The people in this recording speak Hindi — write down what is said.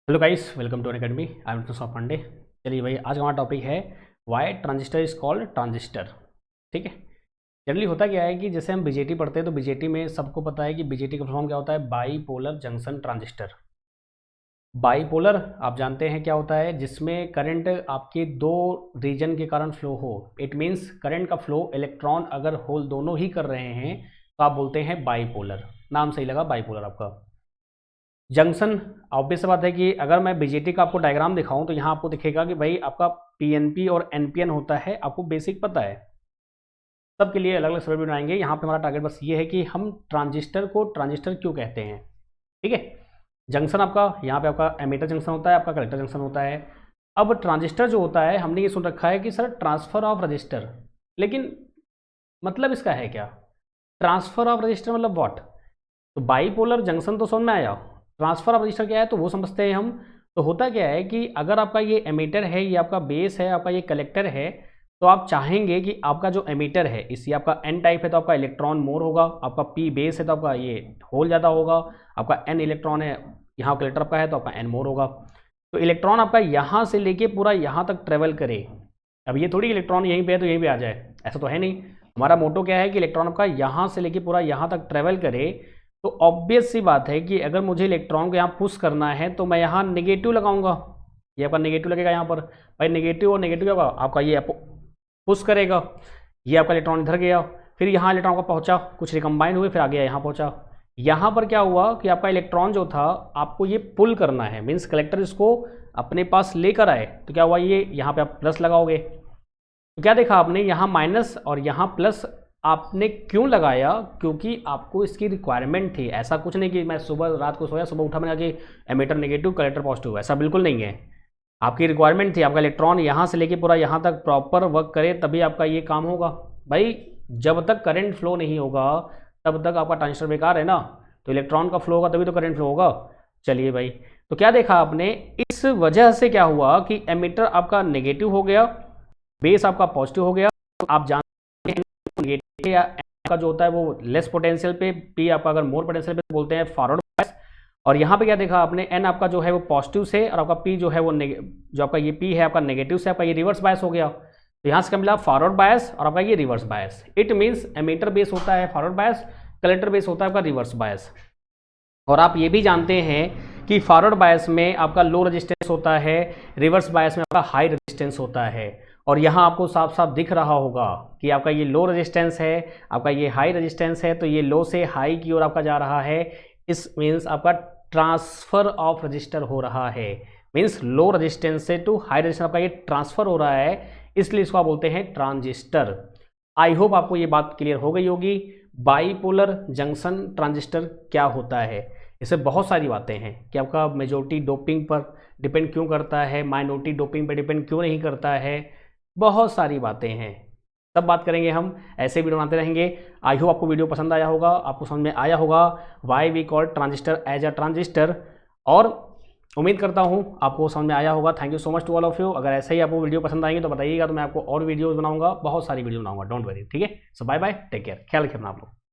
Hello guys, welcome to academy. I am टू पांडे। चलिए भाई, आज हमारा टॉपिक है why transistor is called transistor. ठीक है। जनरली होता क्या है कि जैसे हम बीजेटी पढ़ते हैं तो बीजेटी में सबको पता है कि बीजेटी का फॉर्म क्या होता है, by polar junction transistor. By polar आप जानते हैं क्या होता है, जिसमें करंट आपके दो रीजन के कारण फ्लो हो। इट मीन्स करंट का फ्लो इलेक्ट्रॉन अगर होल दोनों ही कर रहे हैं तो आप बोलते हैं बाई पोलर। नाम सही लगा बाई पोलर आपका। जंक्शन, ऑब्वियस सी बात है कि अगर मैं बीजेटी का आपको डायग्राम दिखाऊं तो यहाँ आपको दिखेगा कि भाई आपका पीएनपी और एनपीएन होता है, आपको बेसिक पता है। सबके लिए अलग अलग सर्वे बनाएंगे। यहाँ पे हमारा टारगेट बस ये है कि हम ट्रांजिस्टर को ट्रांजिस्टर क्यों कहते हैं। ठीक है। जंक्शन आपका यहाँ पे आपका एमीटर जंक्शन होता है, आपका कलेक्टर जंक्शन होता है। अब ट्रांजिस्टर जो होता है, हमने ये सुन रखा है कि सर ट्रांसफर ऑफ रजिस्टर, लेकिन मतलब इसका है क्या? ट्रांसफर ऑफ रजिस्टर मतलब व्हाट? तो बाईपोलर जंक्शन तो समझ में आया, ट्रांसफर ऑफ रजिस्टर क्या है तो वो समझते हैं हम। तो होता क्या है कि अगर आपका ये एमीटर है, ये आपका बेस है, आपका ये कलेक्टर है, तो आप चाहेंगे कि आपका जो एमीटर है, इसी आपका एन टाइप है तो आपका इलेक्ट्रॉन मोर होगा, आपका पी बेस है तो आपका ये होल ज़्यादा होगा, आपका एन इलेक्ट्रॉन है, यहाँ कलेक्टर आपका है तो आपका एन मोर होगा। तो इलेक्ट्रॉन आपका यहाँ से लेके पूरा यहाँ तक ट्रेवल करे। अब ये थोड़ी इलेक्ट्रॉन यहीं पे है तो यहीं पे आ जाए, ऐसा तो है नहीं। हमारा मोटो क्या है कि इलेक्ट्रॉन आपका यहाँ से लेके पूरा यहाँ तक ट्रेवल करे। तो ऑब्वियस सी बात है कि अगर मुझे इलेक्ट्रॉन को यहाँ पुश करना है तो मैं यहाँ नेगेटिव लगाऊंगा। ये आपका नेगेटिव लगेगा यहाँ पर। भाई नेगेटिव और नेगेटिव होगा, आपका ये पुश करेगा। ये आपका इलेक्ट्रॉन इधर गया, फिर यहाँ इलेक्ट्रॉन का पहुँचा, कुछ रिकम्बाइन हुए, फिर आ गया यहाँ पहुँचा। यहाँ पर क्या हुआ कि आपका इलेक्ट्रॉन जो था आपको ये पुल करना है, मीन्स कलेक्टर इसको अपने पास लेकर आए। तो क्या हुआ, ये यहाँ पे आप प्लस लगाओगे तो क्या देखा आपने, यहाँ माइनस और यहाँ प्लस आपने क्यों लगाया? क्योंकि आपको इसकी रिक्वायरमेंट थी। ऐसा कुछ नहीं कि मैं सुबह रात को सोया, सुबह उठा मैंने कि एमीटर नेगेटिव कलेक्टर पॉजिटिव, ऐसा बिल्कुल नहीं है। आपकी रिक्वायरमेंट थी आपका इलेक्ट्रॉन यहाँ से लेके पूरा यहाँ तक प्रॉपर वर्क करे, तभी आपका ये काम होगा। भाई जब तक करंट फ्लो नहीं होगा तब तक आपका ट्रांजिस्टर बेकार है ना। तो इलेक्ट्रॉन का फ्लो होगा तभी तो करंट फ्लो होगा। चलिए भाई, तो क्या देखा आपने, इस वजह से क्या हुआ कि एमीटर आपका नेगेटिव हो गया, बेस आपका पॉजिटिव हो गया। तो आप जानते हैं नेगेटिव या आपका जो होता है वो लेस पोटेंशियल पे, पी आपका अगर मोर पोटेंशियल पे बोलते हैं फॉरवर्ड बायस। और यहाँ पे क्या देखा आपने, एन आपका जो है वो पॉजिटिव से और आपका पी जो है वो जो आपका ये पी है आपका नेगेटिव से, आपका ये रिवर्स बायस हो गया। तो यहाँ से क्या मिला, फॉरवर्ड बायस और आपका ये reverse bias. It means emitter base होता है फॉरवर्ड बायस, कलेक्टर बेस होता है आपका रिवर्स बायस। और आप ये भी जानते हैं कि फॉरवर्ड बायस में आपका लो रेजिस्टेंस होता है, रिवर्स बायस में आपका हाई रेजिस्टेंस होता है। और यहाँ आपको साफ साफ दिख रहा होगा कि आपका ये लो रेजिस्टेंस है, आपका ये हाई रेजिस्टेंस है, तो ये लो से हाई की ओर आपका जा रहा है। इस मीन्स आपका ट्रांसफर ऑफ रजिस्टर हो रहा है, मीन्स लो रेजिस्टेंस से टू हाई रेजिस्टेंस आपका ये ट्रांसफर हो रहा है, इसलिए इसको आप बोलते हैं ट्रांजिस्टर। आई होप आपको ये बात क्लियर हो गई होगी। बाईपोलर जंक्शन ट्रांजिस्टर क्या होता है, इससे बहुत सारी बातें हैं कि आपका मेजॉरिटी डोपिंग पर डिपेंड क्यों करता है, माइनॉरिटी डोपिंग पर डिपेंड क्यों नहीं करता है, बहुत सारी बातें हैं। सब बात करेंगे हम, ऐसे वीडियो बनाते रहेंगे। आई होप आपको वीडियो पसंद आया होगा, आपको समझ में आया होगा why we call transistor as a transistor. और उम्मीद करता हूँ आपको समझ में आया होगा। Thank you so much to all of you. अगर ऐसे ही आपको वीडियो पसंद आएंगे तो बताइएगा, तो मैं आपको और वीडियोज़ बनाऊंगा, बहुत सारी वीडियो बनाऊंगा, डोंट वरी। ठीक है। सो बाय बाय, टेक केयर, ख्याल रखिए अपना आप लोग।